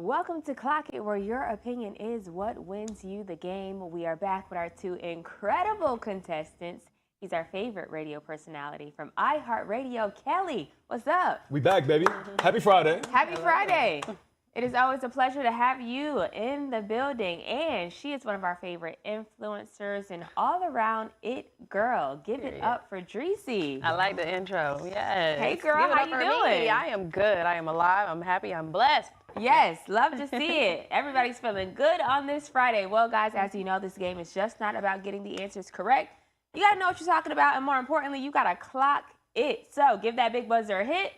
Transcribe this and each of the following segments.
Welcome to Clock It, where your opinion is what wins you the game. We are back with our two incredible contestants. He's our favorite radio personality from iHeartRadio, Kelly. What's up? We back, baby. Happy Friday. Happy Friday. It is always a pleasure to have you in the building. And she is one of our favorite influencers and all-around it girl. Give it up for Dreci. I like the intro. Yes. Hey, girl. Give it How up you for doing? me. I am good. I am alive. I'm happy. I'm blessed. Yes, love to see it. Everybody's feeling good on this Friday. Well, guys, as you know, this game is just not about getting the answers correct. You got to know what you're talking about, and more importantly, you got to clock it. So give that big buzzer a hit.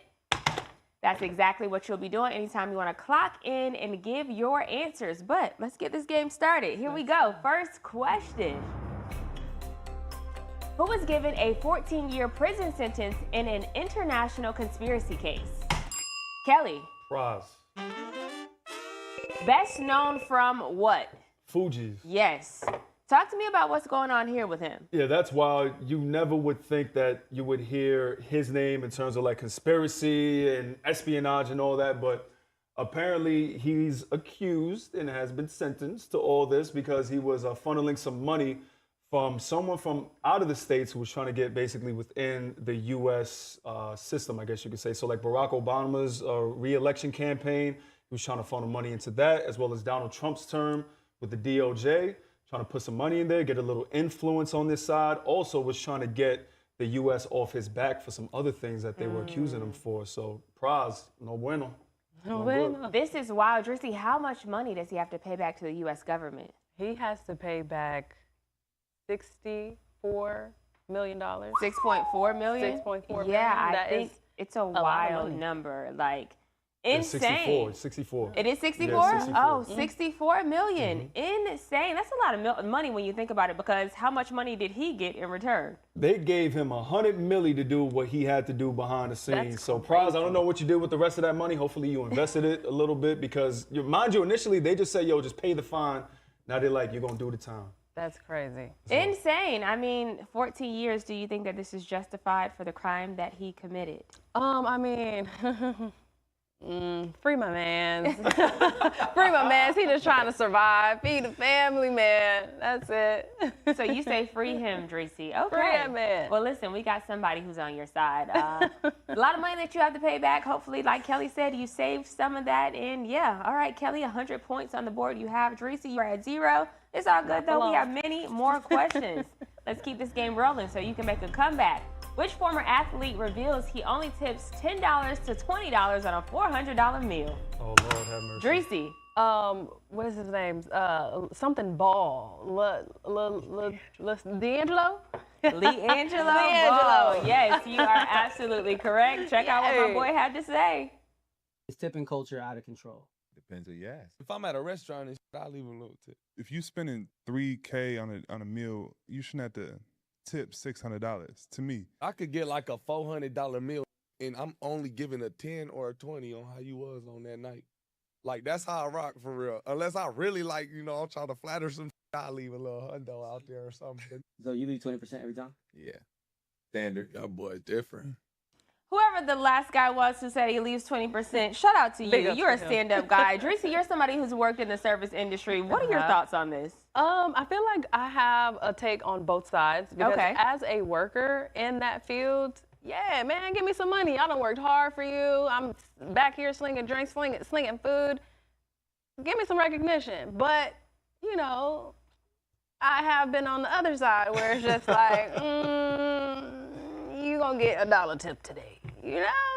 That's exactly what you'll be doing anytime you want to clock in and give your answers. But let's get this game started. Here we go. First question. Who was given a 14-year prison sentence in an international conspiracy case? Kelly. Praz. Best known from what? Fugees. Yes. Talk to me about what's going on here with him. Yeah, that's wild. You never would think that you would hear his name in terms of like conspiracy and espionage and all that, but apparently he's accused and has been sentenced to all this because he was funneling some money from someone from out of the States who was trying to get basically within the U.S. System, I guess you could say. So like Barack Obama's re-election campaign, he was trying to funnel money into that, as well as Donald Trump's term with the DOJ, trying to put some money in there, get a little influence on this side. Also was trying to get the U.S. off his back for some other things that they were accusing him for. So Praz, no bueno. No bueno. This is wild. Dreci, how much money does he have to pay back to the U.S. government? He has to pay back $64 million. 6.4 million? 6.4 million. Yeah, I That think is it's a lot of wild money. number. Like, It's insane. 64. It is 64? Yeah, 64. Oh, 64 million. Insane. That's a lot of money when you think about it, because how much money did he get in return? They gave him $100 million to do what he had to do behind the scenes. That's So Praz, I don't know what you did with the rest of that money. Hopefully you invested it a little bit because, mind you, initially they just say, yo, just pay the fine. Now they're like, you're going to do the time. That's crazy. Insane. I mean, 14 years. Do you think that this is justified for the crime that he committed? I mean, free my mans. Free my mans. He just trying to survive. Feed the family, man. That's it. So you say free him, Dreci. Okay. Free that man. Well, listen, we got somebody who's on your side. A lot of money that you have to pay back. Hopefully, like Kelly said, you saved some of that. And yeah, all right, Kelly, 100 points on the board. You have Dreci. You're at 0. It's all good, though. We have many more questions. Let's keep this game rolling so you can make a comeback. Which former athlete reveals he only tips $10 to $20 on a $400 meal? Oh, Lord have mercy. Dreci. What is his name? Something Ball. D'Angelo? Leangelo Leangelo. Ball. Yes, you are absolutely correct. Check out what my boy had to say. Is tipping culture out of control? Depends who you ask. If I'm at a restaurant and I'll leave a little tip. If you spending $3K on a meal, you shouldn't have to tip $600 to me. I could get like a $400 meal and I'm only giving a 10 or a 20 on how you was on that night. Like, that's how I rock for real. Unless I really like, I'm trying to flatter some I'll leave a little hundo out there or something. So you leave 20% every time? Yeah. Standard. Y'all boys different. Whoever the last guy was who said he leaves 20%, shout out to Big you. up You're a to him. stand-up guy. Dreci, you're somebody who's worked in the service industry. What are your thoughts on this? I feel like I have a take on both sides because Okay. as a worker in that field, yeah, man, give me some money. I done worked hard for you. I'm back here slinging drinks, slinging food. Give me some recognition. But, I have been on the other side where it's just like, you gonna get $1 tip today,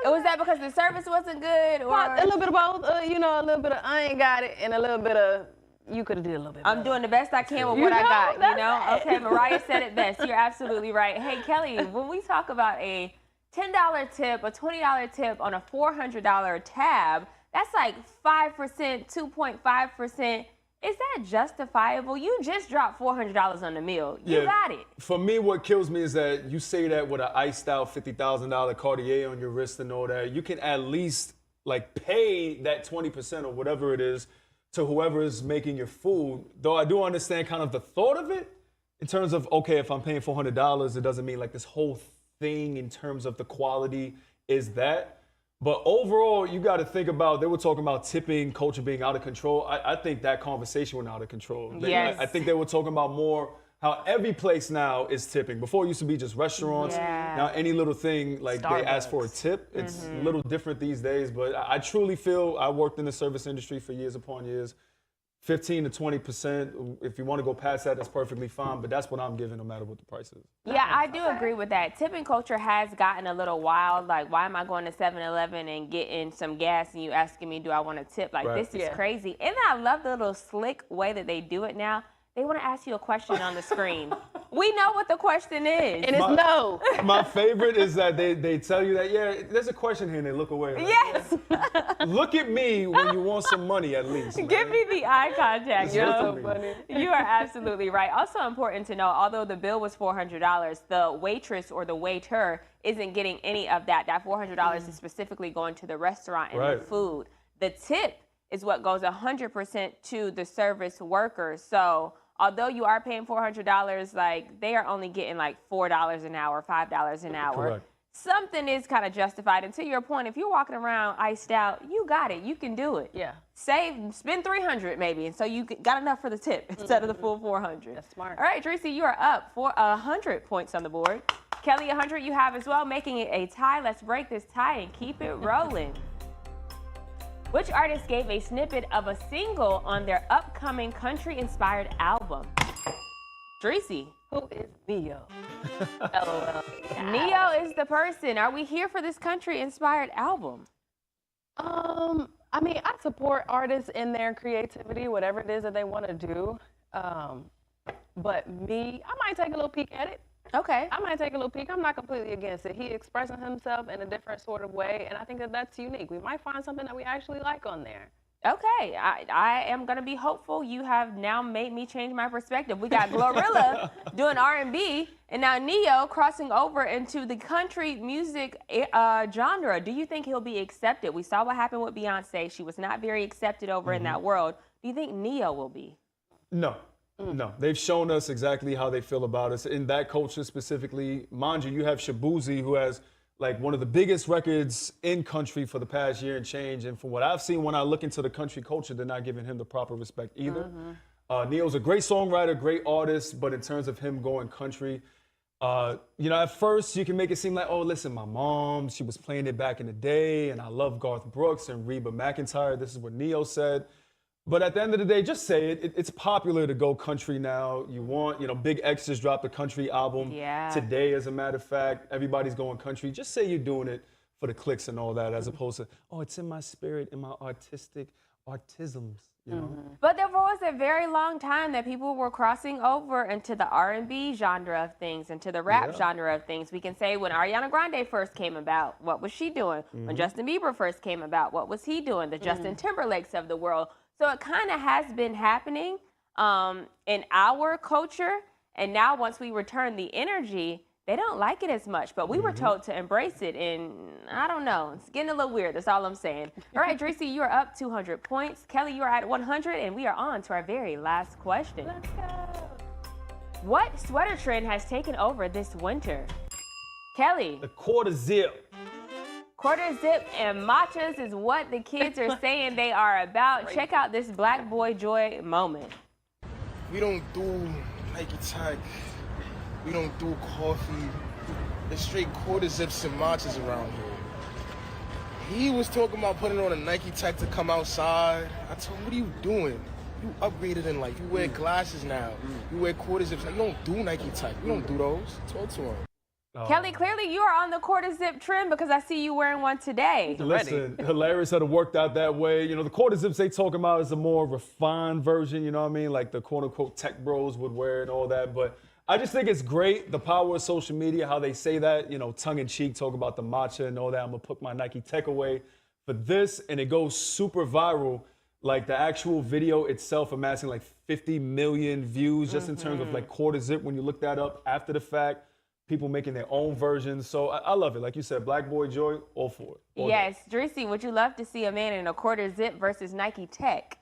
Was that because the service wasn't good, or A little bit of both, a little bit of I ain't got it and a little bit of you could have did a little bit better. I'm doing the best I can with what I got, Okay, Mariah said it best. You're absolutely right. Hey, Kelly, when we talk about a $10 tip, a $20 tip on a $400 tab, that's like 5%, 2.5%. Is that justifiable? You just dropped $400 on the meal. You got it. For me, what kills me is that you say that with an iced out $50,000 Cartier on your wrist and all that. You can at least like pay that 20% or whatever it is to whoever is making your food. Though I do understand kind of the thought of it in terms of, okay, if I'm paying $400, it doesn't mean like this whole thing in terms of the quality is that. But overall, you got to think about, they were talking about tipping culture being out of control. I think that conversation went out of control. Yes. I think they were talking about more how every place now is tipping. Before it used to be just restaurants. Yeah. Now any little thing, like they ask for a Starbucks. tip. It's a little different these days. But I truly feel, I worked in the service industry for years upon years. 15 to 20%. If you want to go past that, that's perfectly fine. But that's what I'm giving no matter what the price is. Yeah, I do agree with that. Tipping culture has gotten a little wild. Like, why am I going to 7-Eleven and getting some gas and you asking me, do I want to tip? Like, Right. this is Yeah. crazy. And I love the little slick way that they do it now. They want to ask you a question on the screen. We know what the question is. And it's no. My favorite is that they tell you that, yeah, there's a question here, and they look away. Like, Yes. look at me when you want some money, at least. Give man. me the eye contact, You're yo. so funny. You are absolutely right. Also important to know, although the bill was $400, the waitress or the waiter isn't getting any of that. That $400 is specifically going to the restaurant and the Right. food. The tip is what goes 100% to the service workers. So although you are paying $400, like, they are only getting like $4 an hour, $5 an hour. Correct. Something is kind of justified. And to your point, if you're walking around iced out, you got it. You can do it. Yeah. Spend $300 maybe, and so you got enough for the tip instead of the full $400. That's smart. All right, Dreci, you are up for 100 points on the board. Kelly, 100 you have as well, making it a tie. Let's break this tie and keep it rolling. Which artist gave a snippet of a single on their upcoming country-inspired album? Dreci. Who is Neo? LOL. Neo is the person. Are we here for this country-inspired album? I mean, I support artists in their creativity, whatever it is that they want to do. But me, I might take a little peek at it. Okay. I might take a little peek. I'm not completely against it. He expressing himself in a different sort of way, and I think that that's unique. We might find something that we actually like on there. Okay, I am gonna be hopeful. You have now made me change my perspective. We got Glorilla doing R&B, and now Neo crossing over into the country music genre. Do you think he'll be accepted? We saw what happened with Beyonce. She was not very accepted over in that world. Do you think Neo will be? No. No, they've shown us exactly how they feel about us. In that culture specifically, mind you, you have Shabuzi, who has like one of the biggest records in country for the past year and change. And from what I've seen when I look into the country culture, they're not giving him the proper respect either. Neo's a great songwriter, great artist, but in terms of him going country, you know, at first you can make it seem like, oh, listen, my mom, she was playing it back in the day, and I love Garth Brooks and Reba McEntire. This is what Neo said. But at the end of the day, just say it. It's popular to go country now. You want, you know, Big X just dropped a country album today, as a matter of fact. Everybody's going country. Just say you're doing it for the clicks and all that, as opposed to, oh, it's in my spirit, in my artistic artisms, you know? But there was a very long time that people were crossing over into the R&B genre of things, into the rap genre of things. We can say when Ariana Grande first came about, what was she doing? When Justin Bieber first came about, what was he doing? The Justin Timberlakes of the world. So it kind of has been happening in our culture. And now once we return the energy, they don't like it as much. But we were told to embrace it. And I don't know. It's getting a little weird. That's all I'm saying. All right, Dreci, you are up 200 points. Kelly, you are at 100. And we are on to our very last question. Let's go. What sweater trend has taken over this winter? Kelly. The quarter zip. Quarter zip and matchas is what the kids are saying they are about. Check out this Black Boy Joy moment. We don't do Nike Tech. We don't do coffee. It's straight quarter zips and matchas around here. He was talking about putting on a Nike Tech to come outside. I told him, what are you doing? You upgraded in life. You wear glasses now. You wear quarter zips. You don't do Nike Tech. You don't do those. Talk to him. Kelly, clearly you are on the quarter zip trend because I see you wearing one today. Listen, hilarious that it worked out that way. You know, the quarter zips they talking about is a more refined version, you know what I mean? Like the quote unquote tech bros would wear and all that. But I just think it's great, the power of social media, how they say that, you know, tongue in cheek, talk about the matcha and all that. I'm gonna put my Nike Tech away for this, and it goes super viral. Like the actual video itself amassing like 50 million views just in terms of like quarter zip when you look that up after the fact. People making their own versions. So I love it. Like you said, Black Boy Joy, all for it. All yes, Dreci, would you love to see a man in a quarter zip versus Nike Tech?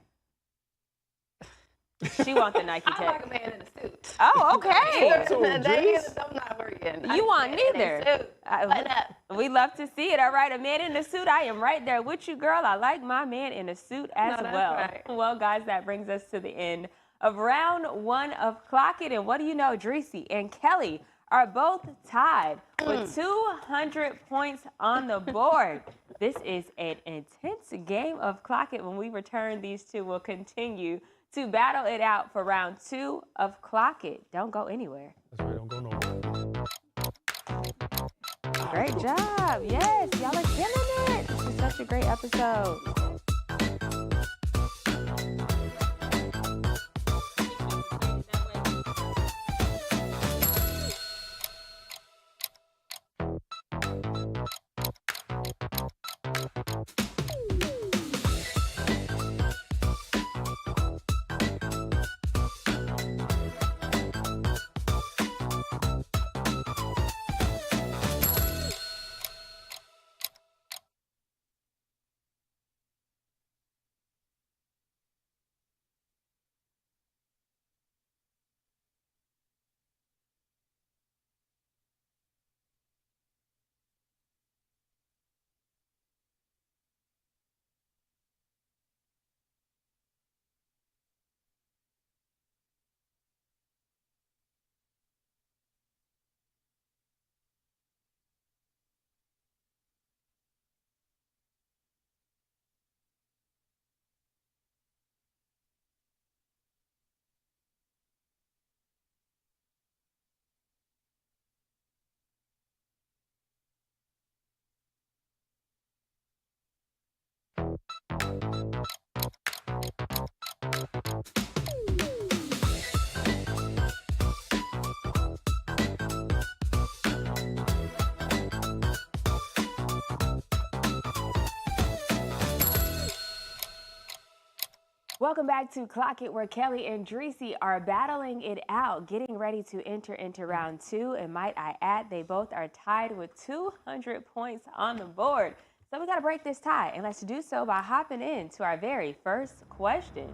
She want the Nike I tech. like a man in a suit. Oh, okay. I'm not working. You want neither. Button up. We love to see it. All right, a man in a suit. I am right there with you, girl. I like my man in a suit as No, that's well. right. Well, guys, that brings us to the end of round 1 of Clock It. And what do you know? Dreci and Kelly are both tied with 200 points on the board. This is an intense game of Clock It. When we return, these two will continue to battle it out for round 2 of Clock It. Don't go anywhere. That's right, don't go nowhere. Great job. Yes, y'all are killing it. This is such a great episode. Welcome back to Clock It, where Kelly and Dreci are battling it out, getting ready to enter into round 2. And might I add, they both are tied with 200 points on the board. So we got to break this tie, and let's do so by hopping into our very first question.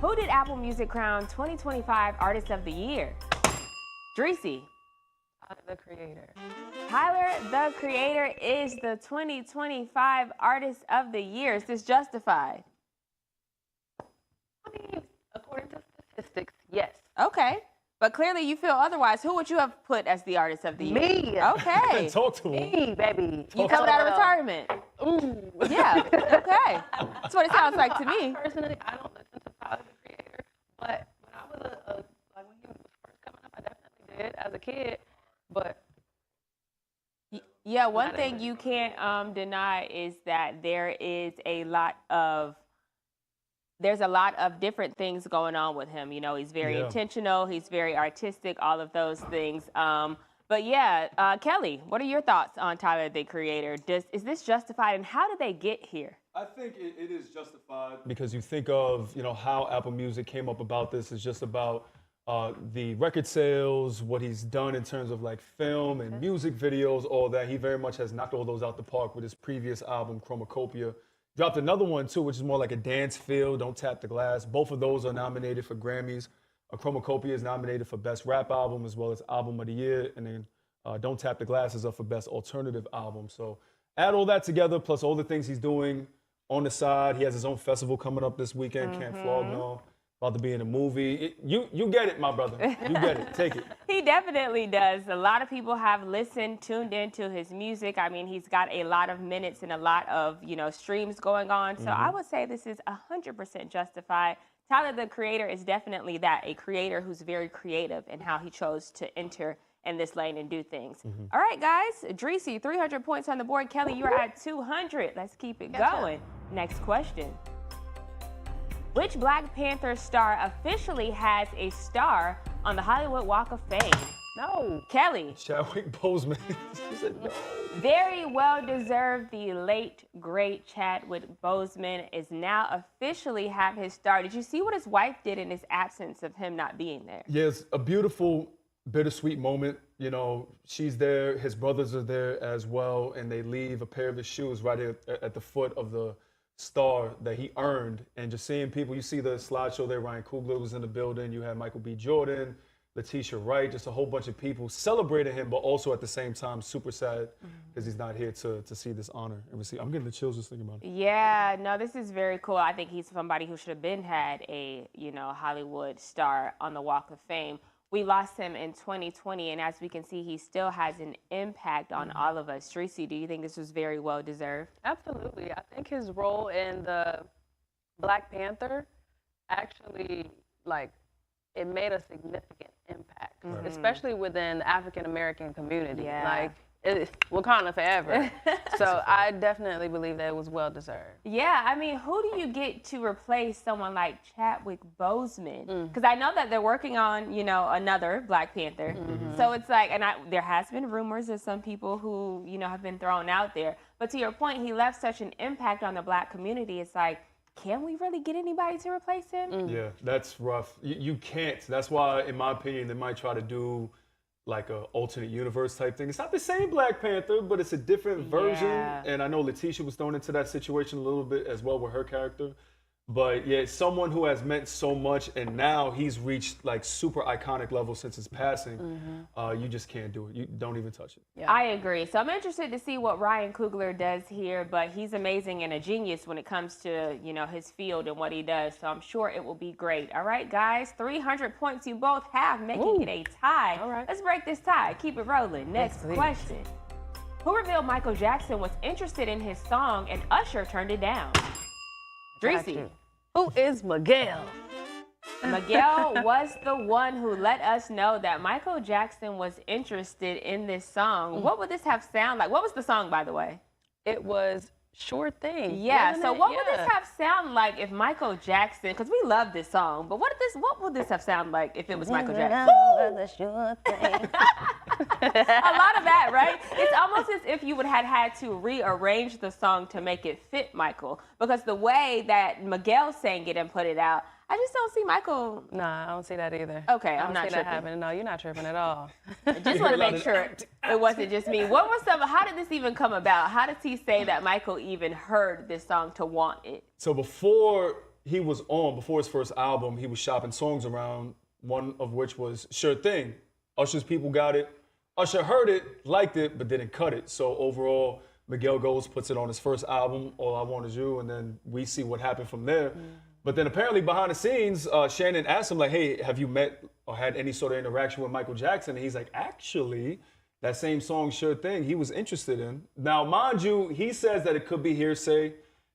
Who did Apple Music crown 2025 Artist of the Year? Dreci. The Creator. Tyler, the Creator, is the 2025 Artist of the Year. Is this justified? I mean, according to statistics, yes. Okay. But clearly you feel otherwise. Who would you have put as the Artist of the Year? Me. Okay. Talk to him. Me, baby. You coming out of retirement? Ooh. Yeah. Okay. That's what it sounds like to me. Personally, I don't listen to Tyler, the Creator. But when I was like when he was first coming up, I definitely did as a kid. But yeah, one thing you can't deny is that there's a lot of different things going on with him. You know, he's very intentional, he's very artistic, all of those things. But yeah, Kelly, what are your thoughts on Tyler, the Creator? Is this justified, and how did they get here? I think it is justified because you think of, how Apple Music came up about this. It's just about the record sales, what he's done in terms of like film and music videos, all that. He very much has knocked all those out the park with his previous album, Chromacopia. Dropped another one too, which is more like a dance feel, Don't Tap the Glass. Both of those are nominated for Grammys. Chromacopia is nominated for Best Rap Album as well as Album of the Year. And then Don't Tap the Glass is up for Best Alternative Album. So add all that together, plus all the things he's doing on the side. He has his own festival coming up this weekend, Camp Flog No. About to be in a movie. You get it, my brother. You get it. Take it. He definitely does. A lot of people have tuned into his music. I mean, he's got a lot of minutes and a lot of, streams going on. So I would say this is 100% justified. Tyler, the Creator, is definitely that, a creator who's very creative in how he chose to enter in this lane and do things. All right, guys. Dreci, 300 points on the board. Kelly, you're at 200. Let's keep it going. Next question. Which Black Panther star officially has a star on the Hollywood Walk of Fame? no. Kelly. Chadwick Boseman. She said no. Very well deserved. The late, great Chadwick Boseman is now officially have his star. Did you see what his wife did in his absence of him not being there? Yes, a beautiful, bittersweet moment. She's there. His brothers are there as well, and they leave a pair of his shoes right at the foot of the star that he earned. And just seeing people, you see the slideshow there, Ryan Coogler was in the building, you had Michael B. Jordan, Letitia Wright, just a whole bunch of people celebrating him, but also at the same time super sad because he's not here to see this honor and receive. I'm getting the chills just thinking about it. Yeah, no, this is very cool. I think he's somebody who should have been had a, Hollywood star on the Walk of Fame. We lost him in 2020, and as we can see, he still has an impact on all of us. Dreci, do you think this was very well deserved? Absolutely. I think his role in the Black Panther actually, it made a significant impact, especially within the African American community. Yeah. Wakanda forever. So I definitely believe that it was well deserved. Yeah, I mean, who do you get to replace someone like Chadwick Boseman? Because I know that they're working on, another Black Panther. So it's like, and there has been rumors of some people who, have been thrown out there. But to your point, he left such an impact on the Black community. It's like, can we really get anybody to replace him? Yeah, that's rough. You can't. That's why, in my opinion, they might try to do like a alternate universe type thing. It's not the same Black Panther, but it's a different version. And I know Letitia was thrown into that situation a little bit as well with her character. But yeah, someone who has meant so much, and now he's reached like super iconic level since his passing. You just can't do it. You don't even touch it. Yeah. I agree. So I'm interested to see what Ryan Coogler does here, but he's amazing and a genius when it comes to, his field and what he does. So I'm sure it will be great. All right, guys, 300 points you both have, making it a tie. All right. Let's break this tie. Keep it rolling. Next question. Who revealed Michael Jackson was interested in his song and Usher turned it down? Dreci. Who is Miguel? Miguel was the one who let us know that Michael Jackson was interested in this song. What would this have sound like? What was the song, by the way? It was Sure Thing. Yeah, so what would this have sound like if Michael Jackson, because we love this song, but what would this have sound like if it was Michael Jackson? Sure Thing. A lot of that, right? It's almost as if you would have had to rearrange the song to make it fit Michael, because the way that Miguel sang it and put it out, I just don't see Michael. Nah, I don't see that either. Okay, I I'm don't not see tripping. that happening. No, you're not tripping at all. Just want to make sure it wasn't just me. How did this even come about? How did he say that Michael even heard this song to want it? So before his first album, he was shopping songs around, one of which was Sure Thing. Usher's people got it. Usher heard it, liked it, but didn't cut it. So overall, Miguel goes, puts it on his first album, All I Want Is You, and then we see what happened from there. But then apparently behind the scenes, Shannon asked him, like, hey, have you met or had any sort of interaction with Michael Jackson? And he's like, actually, that same song, Sure Thing, he was interested in. Now, mind you, he says that it could be hearsay.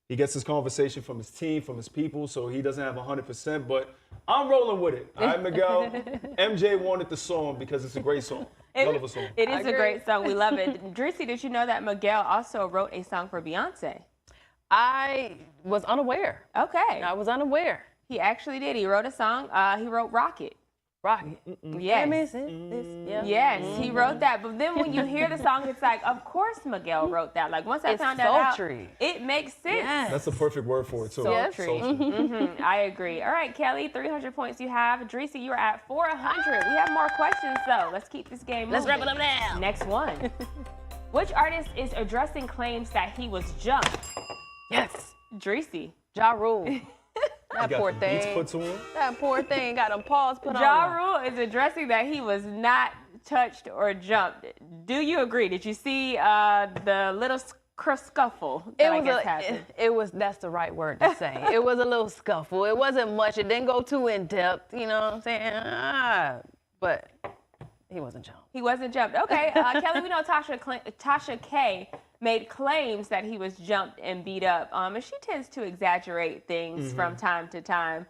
He gets his conversation from his team, from his people, so he doesn't have 100%, but I'm rolling with it. All right, Miguel? MJ wanted the song because it's a great song. Hell of a song. It is a great song. We love it. Dreci, did you know that Miguel also wrote a song for Beyonce? I was unaware. Okay. I was unaware. He actually did. He wrote a song. He wrote Rocket. Rocket. Yes. Yeah. Yes, he wrote that. But then when you hear the song, it's like, of course Miguel wrote that. Like, once I found that out, it makes sense. Yes. That's the perfect word for it, too. Sultry. I agree. All right, Kelly, 300 points you have. Dreci, you are at 400. We have more questions, though. Let's keep this game moving. Let's wrap it up now. Next one. Which artist is addressing claims that he was jumped? Yes. Dreci. Ja Rule. That poor Beats thing. put to him. That poor thing got them paws put on. Ja Rule is addressing that he was not touched or jumped. Do you agree? Did you see the little scuffle that I guess happened? That's the right word to say. It was a little scuffle. It wasn't much. It didn't go too in depth. You know what I'm saying? But he wasn't jumped. He wasn't jumped. Okay, Kelly, we know Tasha K made claims that he was jumped and beat up. And she tends to exaggerate things from time to time.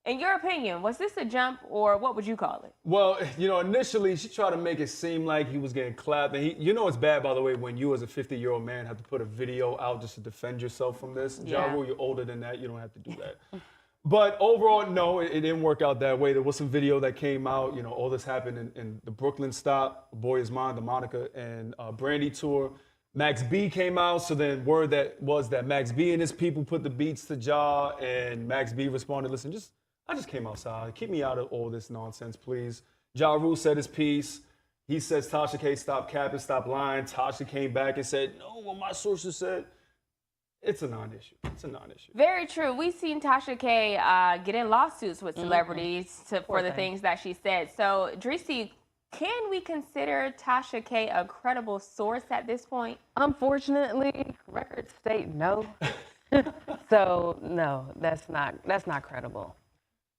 In your opinion, was this a jump or what would you call it? Well, initially she tried to make it seem like he was getting clapped. And it's bad, by the way, when you as a 50-year-old man have to put a video out just to defend yourself from this. Yeah. Ja Rule, you're older than that. You don't have to do that. But overall, no, it didn't work out that way. There was some video that came out. All this happened in the Brooklyn stop, A Boy Is Mine, the Monica and Brandy tour. Max B came out, so then word that Max B and his people put the beats to Ja, and Max B responded, listen, I just came outside. Keep me out of all this nonsense, please. Ja Rule said his piece. He says, Tasha K, stop capping, stop lying. Tasha came back and said, no, what my sources said. it's a non-issue. It's a non-issue. Very true. We've seen Tasha K get in lawsuits with celebrities for the things that she said. So, Dreci, can we consider Tasha K a credible source at this point? Unfortunately, records state no. So no, that's not credible.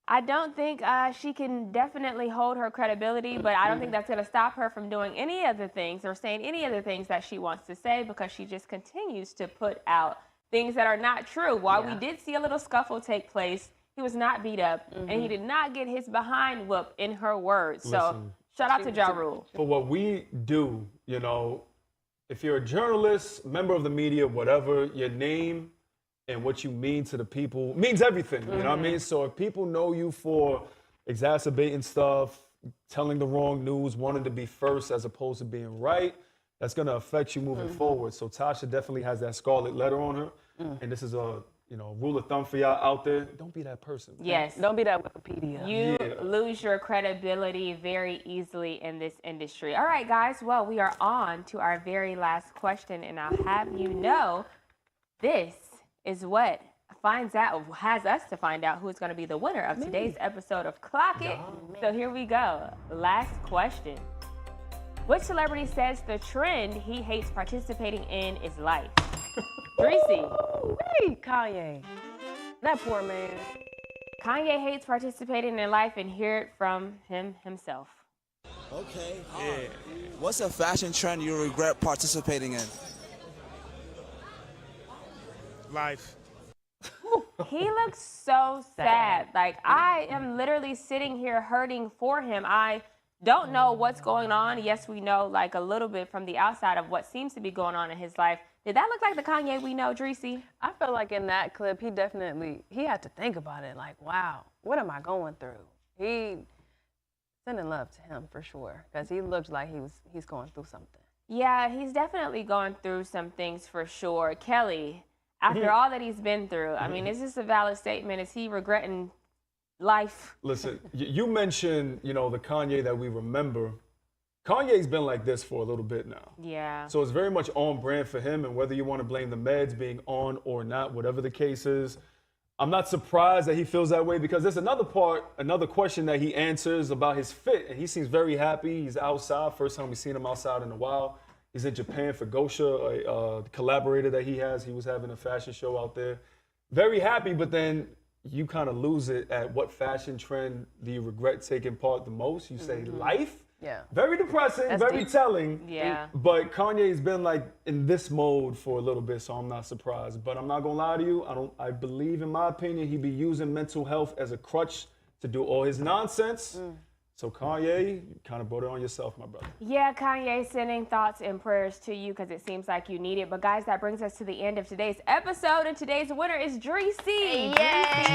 I don't think she can definitely hold her credibility, but I don't think that's going to stop her from doing any other things or saying any other things that she wants to say, because she just continues to put out things that are not true. While we did see a little scuffle take place, he was not beat up, and he did not get his behind whooped, in her words. So shout out to Ja Rule. For what we do, you know, if you're a journalist, member of the media, whatever, your name and what you mean to the people means everything, you know what I mean? So if people know you for exacerbating stuff, telling the wrong news, wanting to be first as opposed to being right, that's going to affect you moving forward. So Tasha definitely has that scarlet letter on her, and this is a rule of thumb for y'all out there. Don't be that person. Yes. Don't be that Wikipedia. You lose your credibility very easily in this industry. All right, guys. Well, we are on to our very last question, and I'll have you know this is what has us to find out who's going to be the winner of today's episode of Clock It. So here we go. Last question. Which celebrity says the trend he hates participating in is life? Dreci. Wait, Kanye. That poor man. Kanye hates participating in life, and hear it from him himself. Okay. Yeah. What's a fashion trend you regret participating in? Life. He looks so sad. Like, I am literally sitting here hurting for him. I don't know what's going on. Yes, we know like a little bit from the outside of what seems to be going on in his life. Did that look like the Kanye we know, Dreci? I feel like in that clip, he had to think about it. Like, wow, what am I going through? He sending love to him for sure, because he looked like he's going through something. Yeah, he's definitely going through some things for sure. Kelly, after all that he's been through, I mean, is this a valid statement? Is he regretting life? Listen, you mentioned, the Kanye that we remember. Kanye's been like this for a little bit now. Yeah. So it's very much on brand for him, and whether you want to blame the meds being on or not, whatever the case is, I'm not surprised that he feels that way, because there's another question that he answers about his fit, and he seems very happy. He's outside, first time we've seen him outside in a while. He's in Japan for Gosha, a collaborator that he has. He was having a fashion show out there. Very happy, but then you kind of lose it at what fashion trend do you regret taking part the most? You say life? Yeah. Very depressing, That's very deep. telling. Yeah. But Kanye's been like in this mode for a little bit, so I'm not surprised. But I'm not gonna lie to you, I believe, in my opinion, he be using mental health as a crutch to do all his nonsense. So Kanye, you kind of brought it on yourself, my brother. Yeah, Kanye, sending thoughts and prayers to you, because it seems like you need it. But guys, that brings us to the end of today's episode, and today's winner is Dreci. Yay!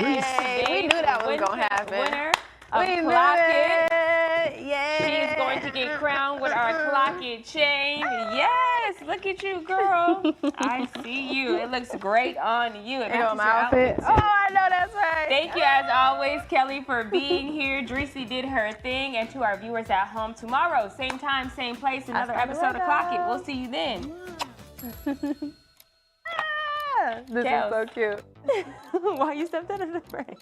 We knew that was going to happen. Winner of We knew Clock It. Yay! She is going to get crowned with our Clock It chain. Yes, look at you, girl. I see you. It looks great on you. It matches my your outfit. too. Oh, I know that's right. Thank you, as always, Kelly, for being here. Dreci did her thing. And to our viewers at home, tomorrow, same time, same place, another episode of Clock It. We'll see you then. This is so cute. Why you stepped out of the frame?